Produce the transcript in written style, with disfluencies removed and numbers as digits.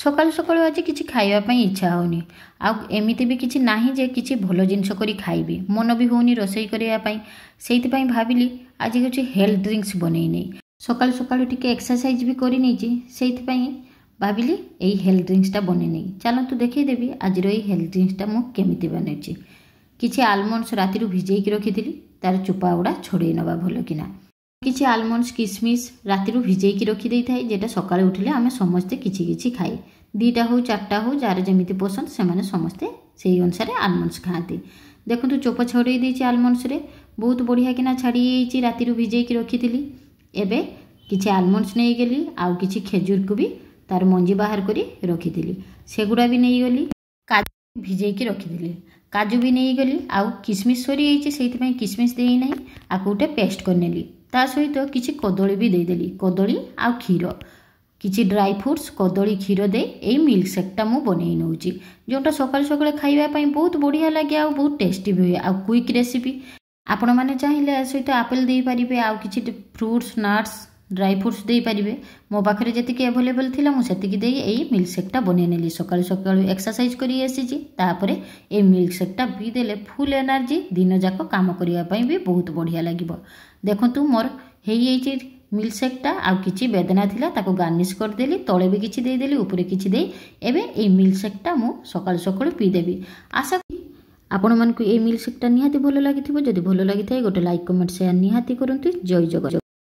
सकाळु सकाळु आज किसी खाइबा इच्छा होनी आमती भी किसी ना जे किसी भल जिनस कर खाइबी मन भी होनी रोसई करने से भाविली आज कुछ हेल्थ ड्रिंक्स बनई नहीं सकाळु सकाळु टिके एक्सरसाइज भी करनी से भाविली यही हेल्थ ड्रिंक्सटा बनई नहीं चलतु देखईदेवी आज हेल्थ ड्रिंक्सटा मुझे बनई किसी आलमंड्स राति भिजेक रखी तार चोपा गुड़ा छोड़े नवा भल किना किसी आलमंड्स किसमिस राति भिजेक रखी था जेटा सकाଳେ उठिले आम समस्ते किछि खाए 2टा हो 4टा हो जार जमी पसंद से समस्ते से अनुसार आलमंड्स खाती देखो चोपा छड़े देती आलमंड्स रे बहुत बढ़िया किना छाड़ी राति भिजेक रखी एबे किछि आलमंड्स नहीं गली आउ किछि खेजूर को भी तार मंजी बाहर करी रखी सेगुड़ा भी नहीं गली काजू भिजेक रखी काजू भी नहीं गली आउ किसमिस सरी से किसमिस दे ना आपको गोटे पेस्ट करनेली ता सहित किसी कदली भी देदेली कदली आ क्षीर किसी ड्राई फ्रुट्स कदली क्षीर दे यही मिल्क सेकटा मु बनई नौ जोटा सकाल सकाल खाइबापी बहुत बढ़िया लगे आ बहुत टेस्टी भी हुए आ क्विक रेसिपी आपण मैंने चाहिए सहित आपेल दे पारे आउ किसी फ्रुट्स नट्स ड्राई फ्रुट्स दे पारे मो पाखे जी एभेलेबल थी मुझे यही मिल्क सेकटा बनई नेली सकाल सकाल एक्सरसाइज करी तापर ये मिल्क सेकटा पीदेले फुल एनर्जी दिन जाक काम करने भी बहुत बढ़िया लगे देखु मोर हो मिल्क सेकटा आउ किछि बेदना थिला ताको गार्निश करदेली तले भी किछि देदेली ऊपर किछि दे एबे ए मिल्क सेकटा मु सकाल सकाल पीदेवी आशा आपण मानकु ए मिल्क सेकटा निहाती भल लागिथिबो जदि भल लागिथाय गोटे लाइक कमेंट शेयर निहाती करंतु जय जगन्नाथ।